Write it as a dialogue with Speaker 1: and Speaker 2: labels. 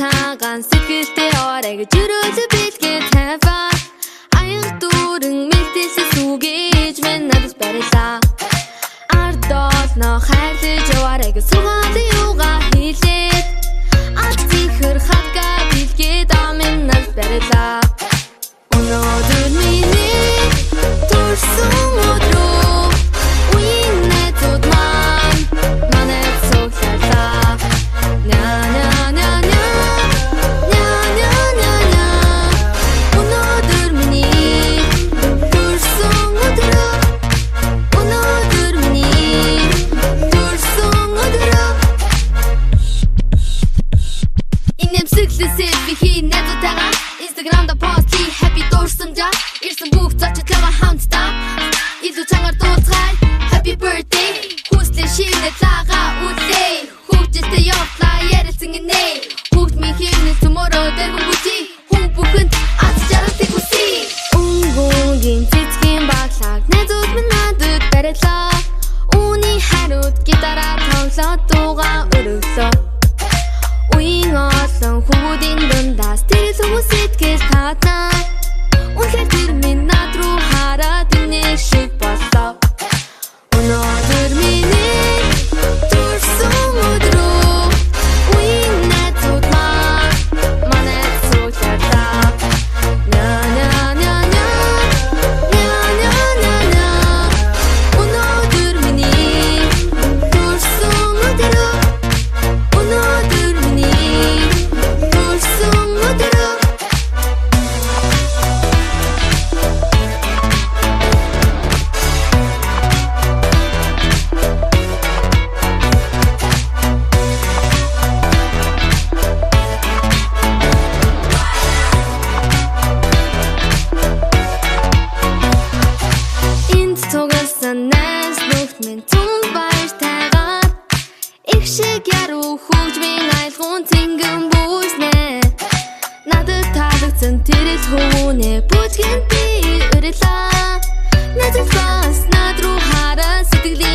Speaker 1: цагаан сэтгэлтэй орой гэж өрөөлө бэлгээ тавиа аян дүүрэн мэлтэсэн сүгээж минь надад барилаа ардолно хайрлаж яваарай гэж сугаалын юугаа хийлээд аль зихэр хатгаа бэлгээд амин надад барилаа өнөөдөр миний төрсөн өдрөө үеийн найзууд маань манайд сууглалаа ня ня ня ня ня ня ня ня өнөөдөр миний төрсөн өдрөө өнөөдөр миний төрсөн өдрөө инэмсэглэн селфи хийн найзуудтайгаа Instagram-да пост хий happy дурсамжаа ирсэн бүх зочдлогоо хамтдаа илүү чангаар дууцгай happy birthday хүслээ шивнэ лагаа үлээ хүүхдтэй явлаа ярилцсан гинэ хүүхд минь хэмнэ tomorrow дэргэн бүжий хүн бүхэнд аз жаргалтыг хүсье өнгөгийн цэцгийн баглаг найзууд минь надад барилаа үүний хариуд гитараа тоглоод дуугаа өргөлөө үеийн олон хүүхдийн дундаас тэгэл хүмүүс сэтгэл татнаа үнэхээр тэр минь над руу хараад инээ шиг боллоо өнөөдөр миний төрсөн өдрөө үеийн найзууд маань манайд сууглалаа ня ня ня ня ня ня ня ня өнөөдөр миний төрсөн өдрөө өнөөдөр миний төрсөн өдрөө энд цугасан найз нөхд минь түн баяр тайгаад их шиг яруу хөгжмийн айлгуун цэнгэн бүүснэ надад таалагдсан тэр л хүмүүнэ бүжгэнд би урилаа найзууд бас над руу хараа сэтгэлээ